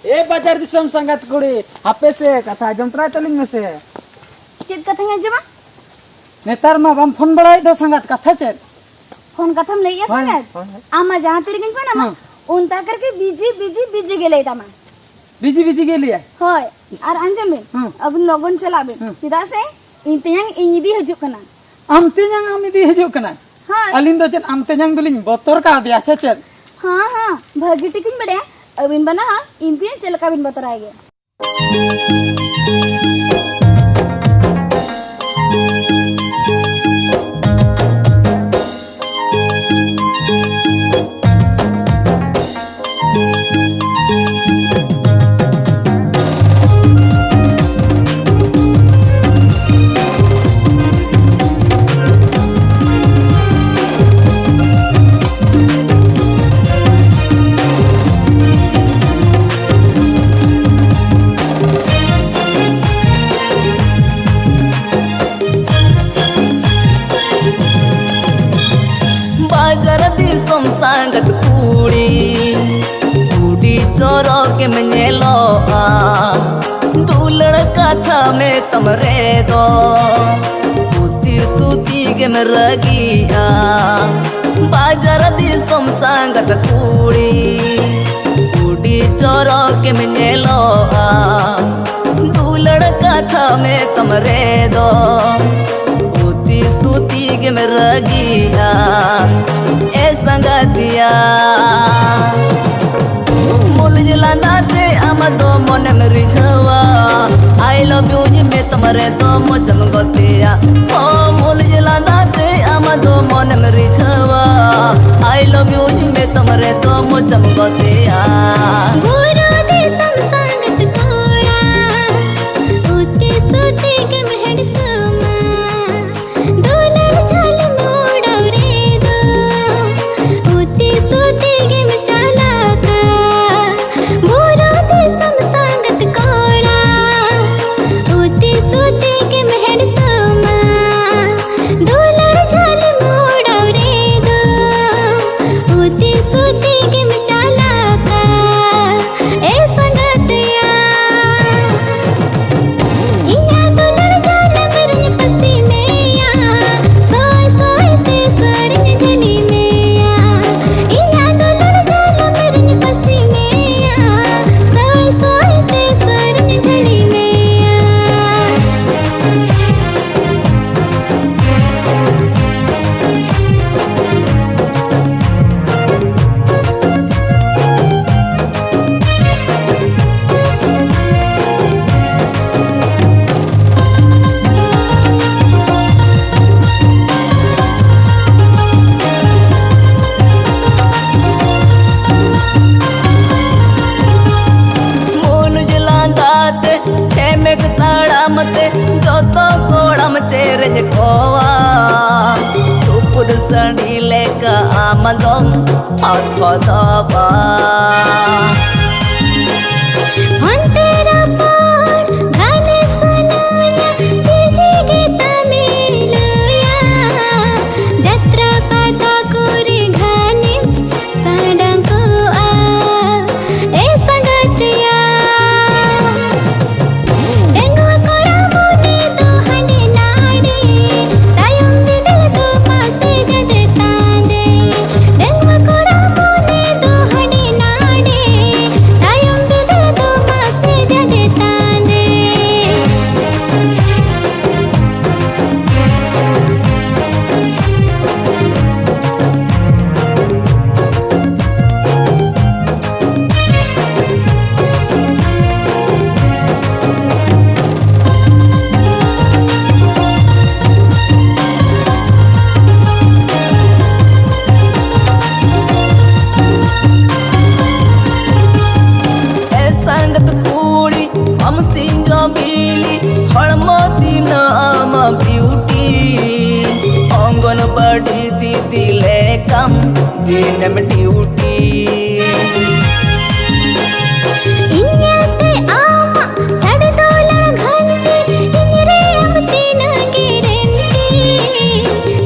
ए बाजार दिसम संगत कुड़ी आपे से कथा जमतरा तलिंग में से चेत कथा जमा नेतार मा बम फोन बड़ाई दो संगत कथा चेत फोन कथम लइया संगत आमा जहां तेरे गन पना मा उनता करके बिजी गेले तामा बिजी गेलिया होय और अंजम में अब लोगन चलाबे चिदा से इंतयांग इनिदी हजू कना आम तेयांग आम इदी हजू कना हां अलिन दो चेत आम तेयांग दुलिन बोतर का दिया से चेत हां भागी टिकिन बड़े अबिन बना हां इंतियां चलका बिन बोतर आएगे संगत कुड़ी चोरो के मनेलो दुलड़ कथा में तमरे दो उती सूती के मरगिया बाजार दिसम संगत कुड़ी चोरो के मनेलो दुलड़ कथा में तमरे दो उती सूती के मरगिया संगतिया मुलजिला दाते आमदो मन में रिझवा आई लव यू जी में तुम्हारे तो मोचम गतिया ओ मुलजिला दाते आमदो मन में रिझवा आई लव यू जी में तुम्हारे तो मोचम गतिया गुरु दे संगत कोड़ा उते सोते के महड़ समा दुलड़ चल मोड़ा रे सोते के मचाला का बुरा दे संगत कोड़ा उते सोते के महड़ समा दुलड़ चल मोड़ा रे दो उते सोते के मचाला का ए संगतिया इया दुलड़ चल मेरे पसी में या सोए सोए ते सरन धनी में चेरज खोवा तुपुर सड़ी लेका आमदों हाथ पदबा तेरा पार गाने सुनाया तुझे गीत मिलया जत्रा पाता कोरी घाने साडंग को ए संगतिया बड़ी दीदी ले कम दिन में ड्यूटी इन्यते आमा साढ़े दोलड़ घंटे इन्यरे अमती नगे रेंटे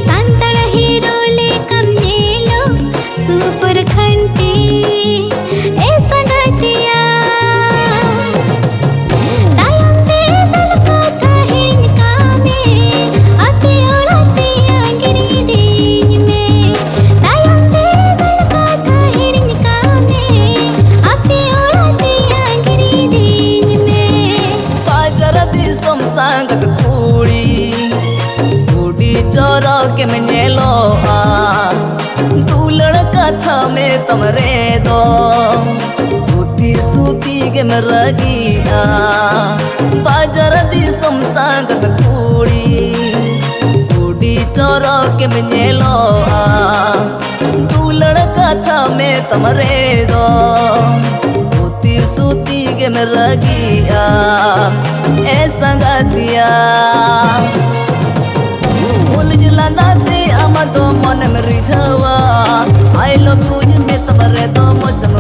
संतड़ हीरो ले कम नेलो सुपर खंटे ए संगतिया के मेलो दुलड़ कथा में तमरे दो सूती सूती के मरगिया बाजार दी संसागत कुड़ी कुड़ी चोरो के मेलो दुलड़ कथा में तमरे दो सूती सूती के मरगिया ऐसा गतिया लांदाते आमा दो मन में रिझावा आई लव यू में तमरे दो मोचम